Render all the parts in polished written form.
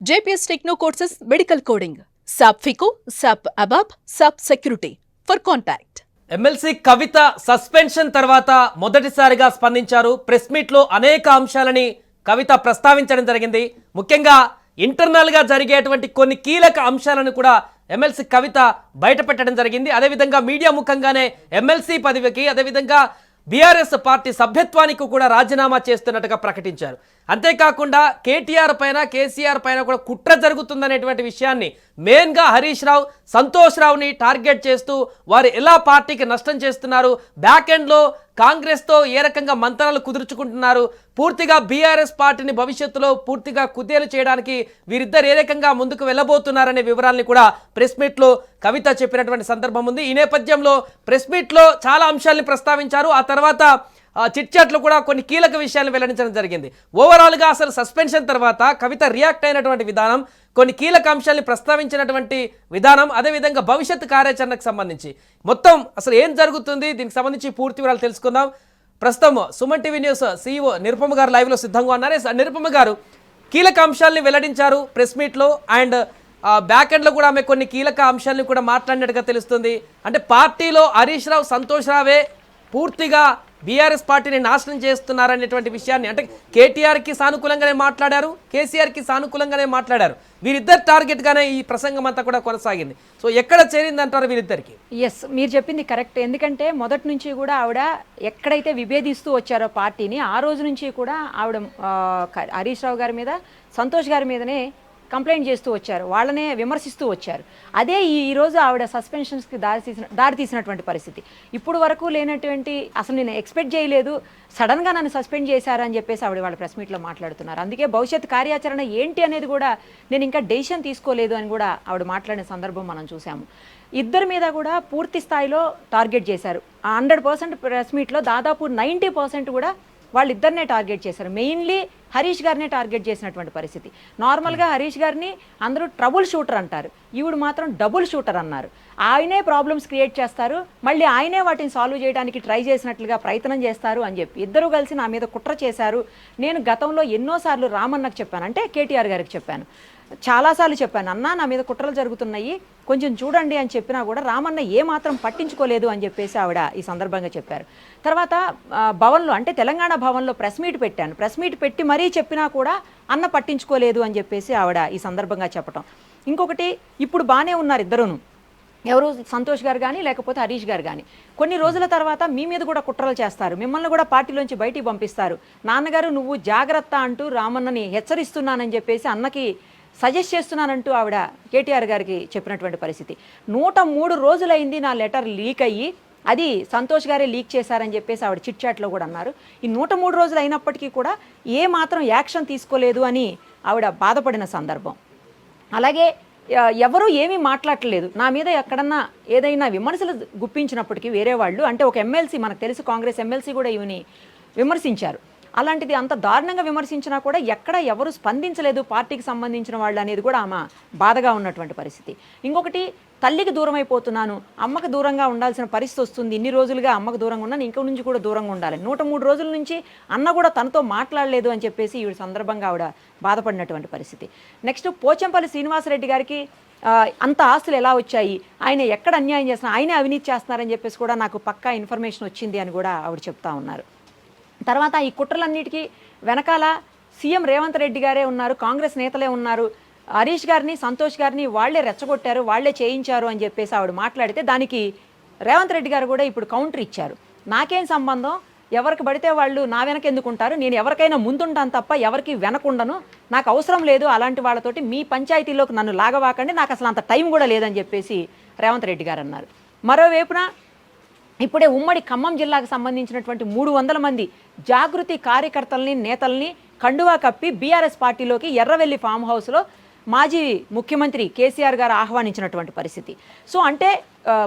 JPS Techno Courses Medical Coding, SAP FICO, SAP ABAP, SAP Security. For contact. MLC Kavitha suspension తర్వాత మొదటిసారిగా స్పందించారు. Press meet లో అనేక అంశాలని కవిత ప్రస్తావించడం జరిగింది. ముఖ్యంగా ఇంటర్నల్ గా జరిగేటువంటి కొన్ని కీలక అంశాలను కూడా ఎమ్మెల్సీ కవిత బయటపెట్టడం జరిగింది. అదేవిధంగా మీడియా ముఖంగానే ఎమ్మెల్సీ పదవికి అదేవిధంగా బీఆర్ఎస్ పార్టీ సభ్యత్వానికి కూడా రాజీనామా చేస్తున్నట్టుగా ప్రకటించారు. అంతేకాకుండా కేటీఆర్ పైన కేసీఆర్ పైన కూడా కుట్ర జరుగుతుందనేటువంటి విషయాన్ని మెయిన్గా హరీష్ రావు సంతోష్ రావుని టార్గెట్ చేస్తూ వారు ఎలా పార్టీకి నష్టం చేస్తున్నారు, బ్యాక్ ఎండ్లో కాంగ్రెస్తో ఏ రకంగా మంత్రాలు కుదుర్చుకుంటున్నారు, పూర్తిగా బీఆర్ఎస్ పార్టీని భవిష్యత్తులో పూర్తిగా కుదేలు చేయడానికి వీరిద్దరు ఏ రకంగా ముందుకు వెళ్ళబోతున్నారనే వివరాలని కూడా ప్రెస్ మీట్లో కవిత చెప్పినటువంటి సందర్భం ఉంది. ఈ నేపథ్యంలో ప్రెస్ మీట్లో చాలా అంశాలని ప్రస్తావించారు. ఆ తర్వాత చిట్ చాట్లో కూడా కొన్ని కీలక విషయాలను వెల్లడించడం జరిగింది. ఓవరాల్గా అసలు సస్పెన్షన్ తర్వాత కవిత రియాక్ట్ అయినటువంటి విధానం, కొన్ని కీలక అంశాలని ప్రస్తావించినటువంటి విధానం, అదేవిధంగా భవిష్యత్ కార్యాచరణకు సంబంధించి మొత్తం అసలు ఏం జరుగుతుంది, దీనికి సంబంధించి పూర్తి వివరాలు తెలుసుకుందాం. ప్రస్తుతం Suman TV news CEO Nirupama గారు లైవ్లో సిద్ధంగా ఉన్నారు. నిరుపమ గారు కీలక అంశాలని వెల్లడించారు ప్రెస్ మీట్లో, అండ్ బ్యాక్ ఎండ్లో కూడా ఆమె కొన్ని కీలక అంశాలను కూడా మాట్లాడినట్టుగా తెలుస్తుంది. అంటే పార్టీలో హరీష్ రావు సంతోష్ రావే పూర్తిగా బీఆర్ఎస్ పార్టీని నాశనం చేస్తున్నారనేటువంటి విషయాన్ని, అంటే కేటీఆర్కి సానుకూలంగానే మాట్లాడారు, కేసీఆర్కి సానుకూలంగానే మాట్లాడారు. వీరిద్దరు టార్గెట్గానే ఈ ప్రసంగం అంతా కూడా కొనసాగింది. సో ఎక్కడ చేరిందంటారు వీరిద్దరికి? ఎస్, మీరు చెప్పింది కరెక్ట్. ఎందుకంటే మొదటి నుంచి కూడా ఆవిడ ఎక్కడైతే విభేదిస్తూ వచ్చారో పార్టీని, ఆ రోజు నుంచి కూడా ఆవిడ హరీష్ రావు గారి మీద సంతోష్ గారి మీదనే కంప్లైంట్ చేస్తూ వచ్చారు, వాళ్ళనే విమర్శిస్తూ వచ్చారు. అదే ఈరోజు ఆవిడ సస్పెన్షన్స్కి దారితీసినటువంటి పరిస్థితి. ఇప్పుడు వరకు లేనటువంటి, అసలు నేను ఎక్స్పెక్ట్ చేయలేదు, సడన్గా నన్ను సస్పెండ్ చేశారని చెప్పేసి ఆవిడ వాళ్ళ ప్రెస్ మీట్లో మాట్లాడుతున్నారు. అందుకే భవిష్యత్ కార్యాచరణ ఏంటి అనేది కూడా నేను ఇంకా డెసిషన్ తీసుకోలేదు అని కూడా ఆవిడ మాట్లాడిన సందర్భం మనం చూసాము. ఇద్దరి మీద కూడా పూర్తి స్థాయిలో టార్గెట్ చేశారు. 100% ప్రెస్ మీట్లో దాదాపు 90% కూడా వాళ్ళిద్దరినే టార్గెట్ చేశారు. మెయిన్లీ హరీష్ గారినే టార్గెట్ చేసినటువంటి పరిస్థితి. నార్మల్గా హరీష్ గారిని అందరూ ట్రబుల్ షూటర్ అంటారు, ఈవిడ మాత్రం డబుల్ షూటర్ అన్నారు. ఆయనే ప్రాబ్లమ్స్ క్రియేట్ చేస్తారు, మళ్ళీ ఆయనే వాటిని సాల్వ్ చేయడానికి ట్రై చేసినట్లుగా ప్రయత్నం చేస్తారు అని చెప్పి ఇద్దరు కలిసి నా మీద కుట్ర చేశారు. నేను గతంలో ఎన్నోసార్లు రామన్నకు చెప్పాను, అంటే కేటీఆర్ గారికి చెప్పాను, చాలాసార్లు చెప్పాను, అన్నా నా మీద కుట్రలు జరుగుతున్నాయి కొంచెం చూడండి అని చెప్పినా కూడా రామన్న ఏమాత్రం పట్టించుకోలేదు అని చెప్పేసి ఆవిడ ఈ సందర్భంగా చెప్పారు. తర్వాత భవన్లో, అంటే తెలంగాణ భవన్లో ప్రెస్ మీట్ పెట్టాను, ప్రెస్ మీట్ పెట్టి మరీ చెప్పినా కూడా అన్న పట్టించుకోలేదు అని చెప్పేసి ఆవిడ ఈ సందర్భంగా చెప్పటం. ఇంకొకటి, ఇప్పుడు బాగానే ఉన్నారు ఇద్దరును, ఎవరు సంతోష్ గారు కానీ లేకపోతే హరీష్ గారు కానీ, కొన్ని రోజుల తర్వాత మీ మీద కూడా కుట్రలు చేస్తారు, మిమ్మల్ని కూడా పార్టీలోంచి బయటికి పంపిస్తారు, నాన్నగారు నువ్వు జాగ్రత్త అంటూ రామన్నని హెచ్చరిస్తున్నానని చెప్పేసి అన్నకి సజెస్ట్ చేస్తున్నానంటూ ఆవిడ కేటీఆర్ గారికి చెప్పినటువంటి పరిస్థితి. 103 రోజులైంది నా లెటర్ లీక్ అయ్యి, అది సంతోష్ గారే లీక్ చేశారని చెప్పేసి ఆవిడ చిట్ చాట్లో కూడా అన్నారు. ఈ 103 రోజులు అయినప్పటికీ కూడా ఏ మాత్రం యాక్షన్ తీసుకోలేదు అని ఆవిడ బాధపడిన సందర్భం. అలాగే ఎవరూ ఏమీ మాట్లాడలేదు, నా మీద ఎక్కడన్నా ఏదైనా విమర్శలు గుప్పించినప్పటికీ వేరే వాళ్ళు, అంటే ఒక ఎమ్మెల్సీ, మనకు తెలుసు కాంగ్రెస్ ఎమ్మెల్సీ కూడా ఈవిని విమర్శించారు. అలాంటిది అంత దారుణంగా విమర్శించినా కూడా ఎక్కడ ఎవరు స్పందించలేదు పార్టీకి సంబంధించిన వాళ్ళు అనేది కూడా ఆమె బాధగా ఉన్నటువంటి పరిస్థితి. ఇంకొకటి, తల్లికి దూరం అయిపోతున్నాను, అమ్మకు దూరంగా ఉండాల్సిన పరిస్థితి వస్తుంది, ఇన్ని రోజులుగా అమ్మకు దూరంగా ఉన్నాను, ఇంక నుంచి కూడా దూరంగా ఉండాలి, 103 రోజుల నుంచి అన్న కూడా తనతో మాట్లాడలేదు అని చెప్పేసి ఈ సందర్భంగా ఆవిడ బాధపడినటువంటి పరిస్థితి. నెక్స్ట్, పోచంపల్లి శ్రీనివాసరెడ్డి గారికి అంత ఆస్తులు ఎలా వచ్చాయి, ఆయన ఎక్కడ అన్యాయం చేస్తున్నారు, ఆయనే అవినీతి చేస్తున్నారని చెప్పేసి కూడా నాకు పక్కా ఇన్ఫర్మేషన్ వచ్చింది అని కూడా ఆవిడ చెప్తా ఉన్నారు. తర్వాత ఈ కుట్రలన్నిటికీ వెనకాల సీఎం రేవంత్ రెడ్డి గారే ఉన్నారు, కాంగ్రెస్ నేతలే ఉన్నారు, హరీష్ గారిని సంతోష్ గారిని వాళ్లే రెచ్చగొట్టారు, వాళ్లే చేయించారు అని చెప్పేసి ఆవిడ మాట్లాడితే దానికి రేవంత్ రెడ్డి గారు కూడా ఇప్పుడు కౌంటర్ ఇచ్చారు. నాకేం సంబంధం, ఎవరికి పడితే వాళ్ళు నా వెనక ఎందుకుంటారు, నేను ఎవరికైనా ముందుంటాను తప్ప ఎవరికి వెనకుండను, నాకు అవసరం లేదు అలాంటి వాళ్ళతోటి మీ పంచాయతీలోకి నన్ను లాగవాకండి, నాకు అసలు అంత టైం కూడా లేదని చెప్పేసి రేవంత్ రెడ్డి గారు అన్నారు. మరోవైపున ఇప్పుడే ఉమ్మడి ఖమ్మం జిల్లాకు సంబంధించినటువంటి 300 మంది జాగృతి కార్యకర్తల్ని నేతల్ని కండువా కప్పి బీఆర్ఎస్ పార్టీలోకి ఎర్రవెల్లి ఫామ్ హౌస్లో మాజీ ముఖ్యమంత్రి కేసీఆర్ గారు ఆహ్వానించినటువంటి పరిస్థితి. సో అంటే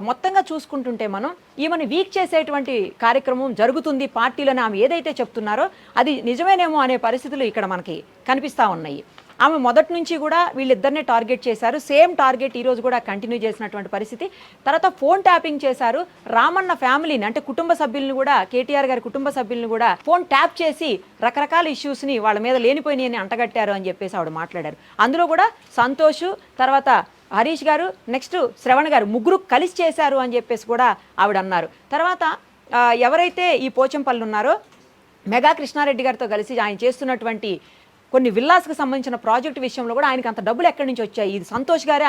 మొత్తంగా చూసుకుంటుంటే మనం ఈమెను వీక్ చేసేటువంటి కార్యక్రమం జరుగుతుంది పార్టీలోనే, ఆమె ఏదైతే చెప్తున్నారో అది నిజమేనేమో అనే పరిస్థితులు ఇక్కడ మనకి కనిపిస్తూ ఉన్నాయి. ఆమె మొదటి నుంచి కూడా వీళ్ళిద్దరినే టార్గెట్ చేశారు. సేమ్ టార్గెట్ ఈ రోజు కూడా కంటిన్యూ చేసినటువంటి పరిస్థితి. తర్వాత ఫోన్ ట్యాపింగ్ చేశారు. రామన్న ఫ్యామిలీని అంటే కుటుంబ సభ్యులను కూడా, కేటీఆర్ గారి కుటుంబ సభ్యులను కూడా ఫోన్ ట్యాప్ చేసి రకరకాల ఇష్యూస్ని వాళ్ళ మీద లేనిపోయినాయని అంటగట్టారు అని చెప్పేసి ఆవిడ మాట్లాడారు. అందులో కూడా సంతోష్, తర్వాత హరీష్ గారు, నెక్స్ట్ శ్రవణ్ గారు, ముగ్గురు కలిసి చేశారు అని చెప్పేసి కూడా ఆవిడ అన్నారు. తర్వాత ఎవరైతే ఈ పోచంపల్లి ఉన్నారో మెగా కృష్ణారెడ్డి గారితో కలిసి ఆయన చేస్తున్నటువంటి కొన్ని విల్లాస్కి సంబంధించిన ప్రాజెక్టు విషయంలో కూడా ఆయనకి అంత డబ్బులు ఎక్కడి నుంచి వచ్చాయి, ఇది సంతోష్ గారే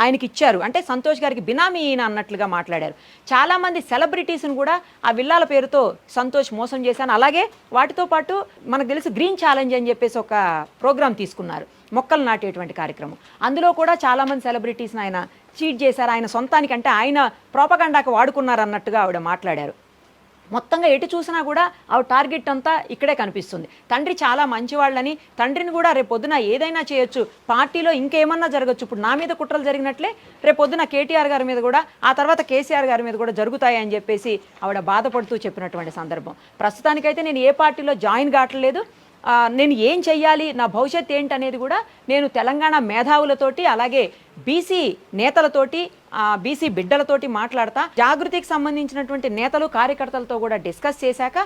ఆయనకి ఇచ్చారు, అంటే సంతోష్ గారికి బినామీ ఈయన అన్నట్లుగా మాట్లాడారు. చాలామంది సెలబ్రిటీస్ని కూడా ఆ విల్లాల పేరుతో సంతోష్ మోసం చేశాను. అలాగే వాటితో పాటు మనకు తెలుసు గ్రీన్ ఛాలెంజ్ అని చెప్పేసి ఒక ప్రోగ్రాం తీసుకున్నారు, మొక్కలు నాటేటువంటి కార్యక్రమం. అందులో కూడా చాలామంది సెలబ్రిటీస్ని ఆయన చీట్ చేశారు, ఆయన సొంతానికి అంటే ఆయన ప్రోపగండాకి వాడుకున్నారు అన్నట్టుగా ఆవిడ మాట్లాడారు. మొత్తంగా ఎటు చూసినా కూడా ఆ టార్గెట్ అంతా ఇక్కడే కనిపిస్తుంది. తండ్రి చాలా మంచివాళ్ళని, తండ్రిని కూడా రేపొద్దున ఏదైనా చేయొచ్చు, పార్టీలో ఇంకేమన్నా జరగచ్చు. ఇప్పుడు నా మీద కుట్రలు జరిగినట్లే రేపొద్దున కేటీఆర్ గారి మీద కూడా, ఆ తర్వాత కేసీఆర్ గారి మీద కూడా జరుగుతాయని చెప్పేసి ఆవిడ బాధపడుతూ చెప్పినటువంటి సందర్భం. ప్రస్తుతానికైతే నేను ఏ పార్టీలో జాయిన్ కావట్లేదు, నేను ఏం చెయ్యాలి, నా భవిష్యత్ ఏంటనేది కూడా నేను తెలంగాణ మేధావులతోటి అలాగే బీసీ నేతలతోటి బీసీ బిడ్డలతోటి మాట్లాడతా. జాగృతికి సంబంధించినటువంటి నేతలు కార్యకర్తలతో కూడా డిస్కస్ చేశాక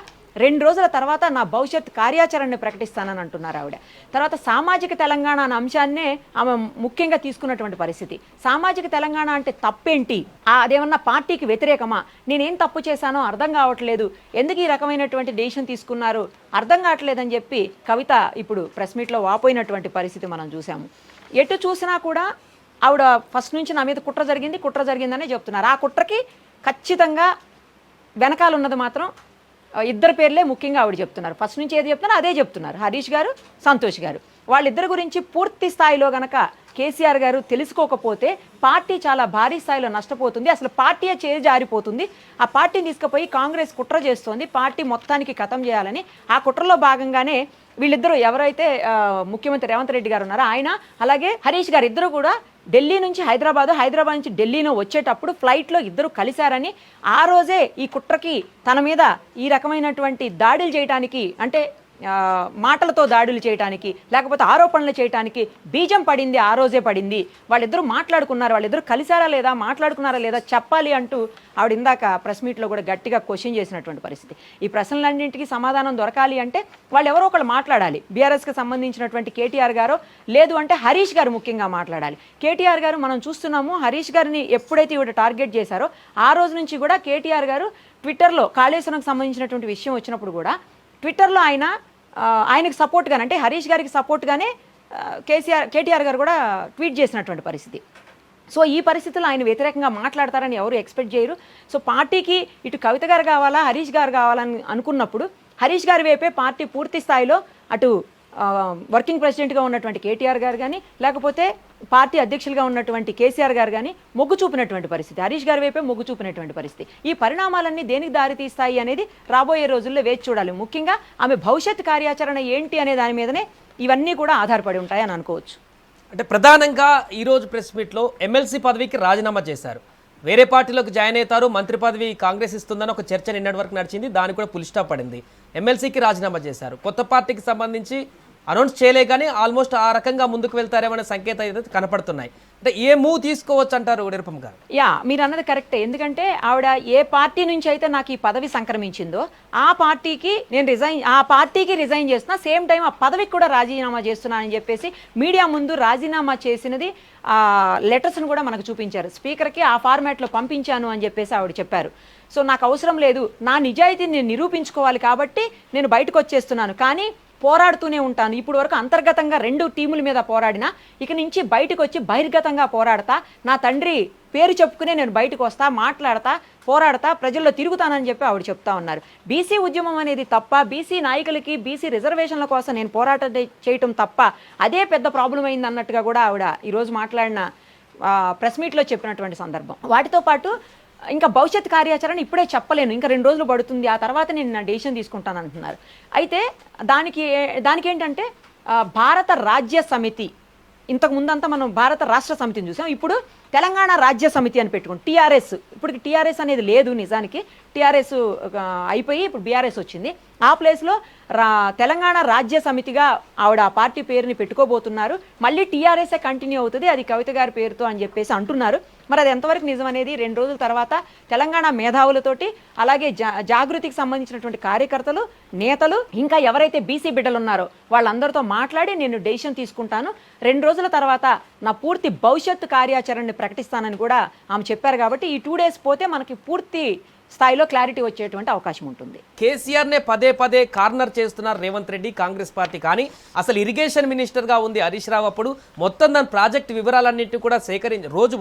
2 రోజుల తర్వాత నా భవిష్యత్ కార్యాచరణని ప్రకటిస్తానని అంటున్నారు ఆవిడ. తర్వాత సామాజిక తెలంగాణ అనే అంశాన్నే ఆమె ముఖ్యంగా తీసుకున్నటువంటి పరిస్థితి. సామాజిక తెలంగాణ అంటే తప్పేంటి, అదేమన్నా పార్టీకి వ్యతిరేకమా, నేనేం తప్పు చేశానో అర్థం కావట్లేదు, ఎందుకు ఈ రకమైనటువంటి డెసిషన్ తీసుకున్నారు అర్థం కావట్లేదని చెప్పి కవిత ఇప్పుడు ప్రెస్ మీట్లో వాపోయినటువంటి పరిస్థితి మనం చూసాము. ఎటు చూసినా కూడా ఆవిడ ఫస్ట్ నుంచి నా మీద కుట్ర జరిగిందనే చెప్తున్నారు. ఆ కుట్రకి ఖచ్చితంగా వెనకాల ఉన్నది మాత్రం ఇద్దరు పేర్లే ముఖ్యంగా ఆవిడ చెప్తున్నారు. ఫస్ట్ నుంచి ఏది చెప్తున్నారో అదే చెప్తున్నారు, హరీష్ గారు, సంతోష్ గారు. వాళ్ళిద్దరి గురించి పూర్తి స్థాయిలో గనక కేసీఆర్ గారు తెలుసుకోకపోతే పార్టీ చాలా భారీ స్థాయిలో నష్టపోతుంది, అసలు పార్టీయే చేజారిపోతుంది. ఆ పార్టీని తీసుకుపోయి కాంగ్రెస్ కుట్ర చేస్తోంది, పార్టీ మొత్తానికి ఖతం చేయాలని. ఆ కుట్రలో భాగంగానే వీళ్ళిద్దరూ ఎవరైతే ముఖ్యమంత్రి రేవంత్ రెడ్డి గారు ఉన్నారో ఆయన, అలాగే హరీష్ గారు ఇద్దరు కూడా ఢిల్లీ నుంచి హైదరాబాద్ నుంచి ఢిల్లీలో వచ్చేటప్పుడు ఫ్లైట్లో ఇద్దరు కలిశారని, ఆ రోజే ఈ కుట్రకి తన మీద ఈ రకమైనటువంటి దాడులు చేయడానికి, అంటే మాటలతో దాడులు చేయడానికి లేకపోతే ఆరోపణలు చేయడానికి బీజం పడింది, ఆ రోజే పడింది. వాళ్ళిద్దరూ మాట్లాడుకున్నారు, వాళ్ళిద్దరూ కలిశారా లేదా, మాట్లాడుకున్నారా లేదా చెప్పాలి అంటూ ఆవిడ ఇందాక ప్రెస్ మీట్లో కూడా గట్టిగా క్వశ్చన్ చేసినటువంటి పరిస్థితి. ఈ ప్రశ్నలన్నింటికి సమాధానం దొరకాలి అంటే వాళ్ళు ఎవరో ఒకళ్ళు మాట్లాడాలి. బీఆర్ఎస్కి సంబంధించినటువంటి కేటీఆర్ గారు, లేదు అంటే హరీష్ గారు ముఖ్యంగా మాట్లాడాలి. కేటీఆర్ గారు మనం చూస్తున్నాము, హరీష్ గారిని ఎప్పుడైతే ఇవిడ టార్గెట్ చేశారో ఆ రోజు నుంచి కూడా కేటీఆర్ గారు ట్విట్టర్లో కాళేశ్వరంకి సంబంధించినటువంటి విషయం వచ్చినప్పుడు కూడా ట్విట్టర్లో ఆయనకు సపోర్ట్గానే, అంటే హరీష్ గారికి సపోర్ట్గానే కేటీఆర్ గారు కూడా ట్వీట్ చేసినటువంటి పరిస్థితి. సో ఈ పరిస్థితుల్లో ఆయన వ్యతిరేకంగా మాట్లాడతారని ఎవరు ఎక్స్పెక్ట్ చేయరు. సో పార్టీకి ఇటు కవిత గారు కావాలా, హరీష్ గారు కావాలని అనుకున్నప్పుడు హరీష్ గారి వైపే పార్టీ పూర్తి స్థాయిలో అటు వర్కింగ్ ప్రెసిడెంట్గా ఉన్నటువంటి కేటీఆర్ గారు కానీ లేకపోతే పార్టీ అధ్యక్షులుగా ఉన్నటువంటి కేసీఆర్ గారు కానీ మొగ్గు చూపినటువంటి పరిస్థితి, హరీష్ గారి వైపే మొగ్గు చూపినటువంటి పరిస్థితి. ఈ పరిణామాలన్నీ దేనికి దారితీస్తాయి అనేది రాబోయే రోజుల్లో వేచి చూడాలి. ముఖ్యంగా ఆమె భవిష్యత్ కార్యాచరణ ఏంటి అనే దాని మీదనే ఇవన్నీ కూడా ఆధారపడి ఉంటాయని అనుకోవచ్చు. అంటే ప్రధానంగా ఈరోజు ప్రెస్ మీట్లో ఎమ్మెల్సీ పదవికి రాజీనామా చేశారు, వేరే పార్టీలోకి జాయిన్ అవుతారు, మంత్రి పదవి కాంగ్రెస్ ఇస్తుందని ఒక చర్చ నిన్నటి వరకు నడిచింది, దానికి కూడా ఫుల్ స్టాప్ పడింది. ఎమ్మెల్సీకి రాజీనామా చేశారు, కొత్త పార్టీకి సంబంధించి అనౌన్స్ చేయలే కానీ ఆల్మోస్ట్ ఆ రకంగా ముందుకు వెళ్తారేమనే సంకేతాలు అయితే కనపడుతున్నాయి. అంటే ఏ మూవ్ తీసుకోవచ్చు అంటారు నిరుపమ గారు? మీరు అన్నది కరెక్టే. ఎందుకంటే ఆవిడ ఏ పార్టీ నుంచి అయితే నాకు ఈ పదవి సంక్రమించిందో ఆ పార్టీకి రిజైన్ చేస్తున్నా, సేమ్ టైం ఆ పదవికి కూడా రాజీనామా చేస్తున్నా అని చెప్పేసి మీడియా ముందు రాజీనామా చేసినది లెటర్స్ను కూడా మనకు చూపించారు. స్పీకర్కి ఆ ఫార్మాట్లో పంపించాను అని చెప్పేసి ఆవిడ చెప్పారు. సో నాకు అవసరం లేదు, నా నిజాయితీని నేను నిరూపించుకోవాలి కాబట్టి నేను బయటకు వచ్చేస్తున్నాను, కానీ పోరాడుతూనే ఉంటాను. ఇప్పుడు వరకు అంతర్గతంగా 2 టీముల మీద పోరాడినా ఇక నుంచి బయటకు వచ్చి బహిర్గతంగా పోరాడతా, నా తండ్రి పేరు చెప్పుకునే నేను బయటకు వస్తా, మాట్లాడతా, పోరాడతా, ప్రజల్లో తిరుగుతానని చెప్పి ఆవిడ చెప్తా ఉన్నారు. బీసీ ఉద్యమం అనేది తప్ప, బీసీ నాయకులకి బీసీ రిజర్వేషన్ల కోసం నేను పోరాటం చేయటం తప్ప అదే పెద్ద ప్రాబ్లం అయింది అన్నట్టుగా కూడా ఆవిడ ఈరోజు మాట్లాడిన ప్రెస్ మీట్లో చెప్పినటువంటి సందర్భం. వాటితో పాటు ఇంకా భవిష్యత్ కార్యాచరణ ఇప్పుడే చెప్పలేను, ఇంకా 2 రోజులు పడుతుంది, ఆ తర్వాత నేను నా డెసిషన్ తీసుకుంటాను అంటున్నారు. అయితే దానికి ఏంటంటే భారత రాజ్య సమితి, ఇంతకు ముందంతా మనం భారత రాష్ట్ర సమితిని చూసాం, ఇప్పుడు తెలంగాణ రాజ్య సమితి అని పెట్టుకుని టీఆర్ఎస్, ఇప్పుడు టీఆర్ఎస్ అనేది లేదు నిజానికి, టీఆర్ఎస్ అయిపోయి ఇప్పుడు బీఆర్ఎస్ వచ్చింది. ఆ ప్లేస్లో తెలంగాణ రాజ్య సమితిగా ఆవిడ ఆ పార్టీ పేరుని పెట్టుకోబోతున్నారు. మళ్ళీ టీఆర్ఎస్ఏ కంటిన్యూ అవుతుంది, అది కవిత గారి పేరుతో అని చెప్పేసి అంటున్నారు. మరి అది ఎంతవరకు నిజం అనేది 2 రోజుల తర్వాత తెలంగాణ మేధావులతోటి, అలాగే జాగృతికి సంబంధించినటువంటి కార్యకర్తలు, నేతలు, ఇంకా ఎవరైతే బీసీ బిడ్డలు ఉన్నారో వాళ్ళందరితో మాట్లాడి నేను డెసిషన్ తీసుకుంటాను, 2 రోజుల తర్వాత నా పూర్తి భవిష్యత్తు కార్యాచరణని ప్రకటిస్తానని కూడా ఆమె చెప్పారు. కాబట్టి ఈ 2 days పోతే మనకి పూర్తి స్థాయిలో క్లారిటీ వచ్చేటువంటి అవకాశం ఉంటుంది. కేసీఆర్నే పదే పదే కార్నర్ చేస్తున్నారు రేవంత్ రెడ్డి, కాంగ్రెస్ పార్టీ. కానీ అసలు ఇరిగేషన్ మినిస్టర్గా ఉంది హరీష్ రావు. అప్పుడు మొత్తం దాని ప్రాజెక్టు వివరాలన్నింటినీ కూడా రోజు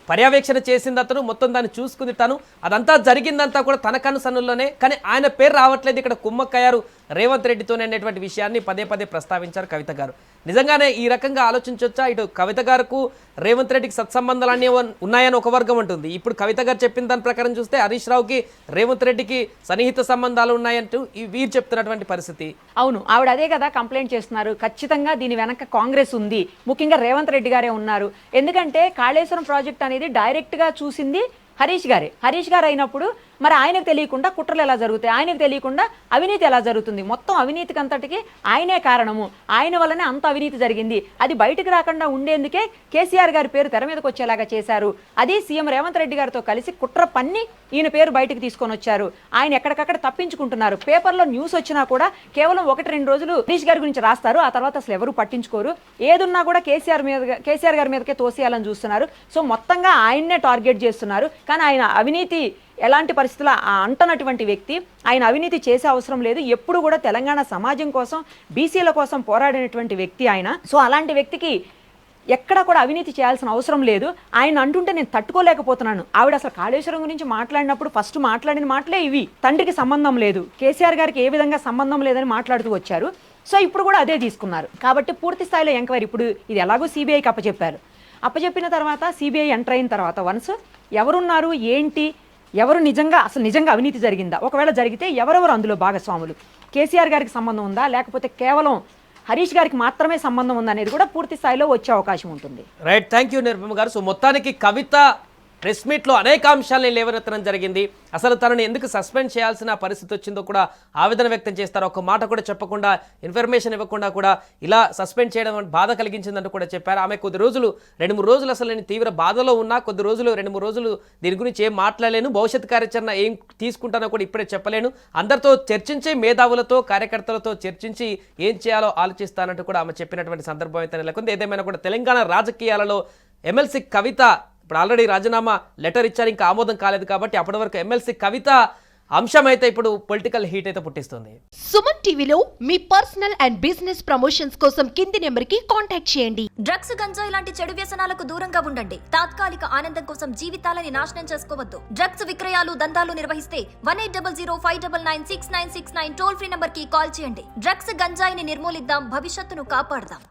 పర్యవేక్షణ చేసింది అతను, మొత్తం దాన్ని చూసుకుంది తను, అదంతా జరిగిందంతా కూడా తన కనుసన్నుల్లోనే. కానీ ఆయన పేరు రావట్లేదు, ఇక్కడ కుమ్మక్కయ్యారు రేవంత్ రెడ్డితోనే అనేటువంటి విషయాన్ని పదే పదే ప్రస్తావించారు కవిత గారు. నిజంగానే ఈ రకంగా ఆలోచించవచ్చా? ఇటు కవిత గారికి రేవంత్ రెడ్డికి సత్సంబంధాలన్నీ ఉన్నాయని ఒక వర్గం ఉంటుంది. ఇప్పుడు కవిత గారు చెప్పిన దాని ప్రకారం చూస్తే హరీష్ రావుకి రేవంత్ రెడ్డికి సన్నిహిత సంబంధాలు ఉన్నాయంటూ వీరు చెప్తున్నటువంటి పరిస్థితి. అవును, ఆవిడ అదే కదా కంప్లైంట్ చేస్తున్నారు. ఖచ్చితంగా దీని వెనక కాంగ్రెస్ ఉంది, ముఖ్యంగా రేవంత్ రెడ్డి గారే ఉన్నారు. ఎందుకంటే కాళేశ్వరం ప్రాజెక్ట్ అనేది డైరెక్ట్గా చూసింది హరీష్ గారు అయినప్పుడు మరి ఆయనకు తెలియకుండా కుట్రలు ఎలా జరుగుతాయి, ఆయనకు తెలియకుండా అవినీతి ఎలా జరుగుతుంది? మొత్తం అవినీతికి అంతటికి ఆయనే కారణము, ఆయన వల్లనే అంత అవినీతి జరిగింది. అది బయటకు రాకుండా ఉండేందుకే కేసీఆర్ గారి పేరు తెర మీదకి వచ్చేలాగా చేశారు. అది సీఎం రేవంత్ రెడ్డి గారితో కలిసి కుట్ర పన్ని ఈయన పేరు బయటకు తీసుకొని వచ్చారు. ఆయన ఎక్కడికక్కడ తప్పించుకుంటున్నారు. పేపర్లో న్యూస్ వచ్చినా కూడా కేవలం 1-2 రోజులు హరీష్ గారి గురించి రాస్తారు, ఆ తర్వాత అసలు ఎవరు పట్టించుకోరు. ఏదున్నా కూడా కేసీఆర్ గారి మీదకే తోసేయాలని చూస్తున్నారు. సో మొత్తంగా ఆయన్నే టార్గెట్ చేస్తున్నారు. కానీ ఆయన అవినీతి ఎలాంటి పరిస్థితుల్లో అంటనటువంటి వ్యక్తి, ఆయన అవినీతి చేసే అవసరం లేదు. ఎప్పుడు కూడా తెలంగాణ సమాజం కోసం, బీసీల కోసం పోరాడినటువంటి వ్యక్తి ఆయన. సో అలాంటి వ్యక్తికి ఎక్కడ కూడా అవినీతి చేయాల్సిన అవసరం లేదు. ఆయన అంటుంటే నేను తట్టుకోలేకపోతున్నాను. ఆవిడ అసలు కాళేశ్వరం గురించి మాట్లాడినప్పుడు ఫస్ట్ మాట్లాడిన మాటలే ఇవి. తండ్రికి సంబంధం లేదు, కేసీఆర్ గారికి ఏ విధంగా సంబంధం లేదని మాట్లాడుతూ వచ్చారు. సో ఇప్పుడు కూడా అదే తీసుకున్నారు. కాబట్టి పూర్తి స్థాయిలో ఎంక్వైరీ, ఇప్పుడు ఇది ఎలాగో సిబిఐకి అప్పచెప్పిన తర్వాత సిబిఐ ఎంటర్ అయిన తర్వాత వన్స్ ఎవరున్నారు, ఏంటి, ఎవరు నిజంగా అవినీతి జరిగిందా, ఒకవేళ జరిగితే ఎవరెవరు అందులో భాగస్వాములు, కేసీఆర్ గారికి సంబంధం ఉందా లేకపోతే కేవలం హరీష్ గారికి మాత్రమే సంబంధం ఉందా అనేది కూడా పూర్తి స్థాయిలో వచ్చే అవకాశం ఉంటుంది. రైట్, థ్యాంక్ యూ నిరుపమ గారు. సో మొత్తానికి కవిత ప్రెస్ మీట్లో అనేక అంశాలను లేవనెత్తడం జరిగింది. అసలు తనని ఎందుకు సస్పెండ్ చేయాల్సిన పరిస్థితి వచ్చిందో కూడా ఆవేదన వ్యక్తం చేస్తారు. ఒక మాట కూడా చెప్పకుండా, ఇన్ఫర్మేషన్ ఇవ్వకుండా కూడా ఇలా సస్పెండ్ చేయడం బాధ కలిగించిందంటూ కూడా చెప్పారు. ఆమె 2-3 రోజులు అసలు నేను తీవ్ర బాధలో ఉన్నా, 2-3 రోజులు దీని గురించి ఏం మాట్లాడలేను, భవిష్యత్ కార్యాచరణ ఏం తీసుకుంటానో కూడా ఇప్పుడే చెప్పలేను, అందరితో చర్చించి, మేధావులతో, కార్యకర్తలతో చర్చించి ఏం చేయాలో ఆలోచిస్తానంటూ కూడా ఆమె చెప్పినటువంటి సందర్భం అయితే నెలకొంది. ఏదేమైనా కూడా తెలంగాణ రాజకీయాలలో ఎమ్మెల్సీ కవిత ఇప్పుడు ఆల్రెడీ రాజీనామా లెటర్ ఇచ్చారు, ఇంకా ఆమోదం కాలేదు. కాబట్టి అప్పటి వరకు ఎమ్మెల్సీ కవిత అంశం అయితే ఇప్పుడు పొలిటికల్ హీట్ అయితే పుట్టిస్తుంది. సుమన్ టీవీలో మీ పర్సనల్ అండ్ బిజినెస్ ప్రమోషన్స్ కోసం కింది నెంబర్కి కాంటాక్ట్ చేయండి. డ్రగ్స్, గంజాయి లాంటి చెడు వ్యసనాలకు దూరంగా ఉండండి. తాత్కాలిక ఆనందం కోసం జీవితాలని నాశనం చేసుకోవద్దు. డ్రగ్స్ విక్రయాలు, దందాలు నిర్వహిస్తే 1800-599-6969 టోల్ ఫ్రీ నంబర్ కి కాల్ చేయండి. డ్రగ్స్, గంజాయిని నిర్మూలిద్దాం, భవిష్యత్తును కాపాడదాం.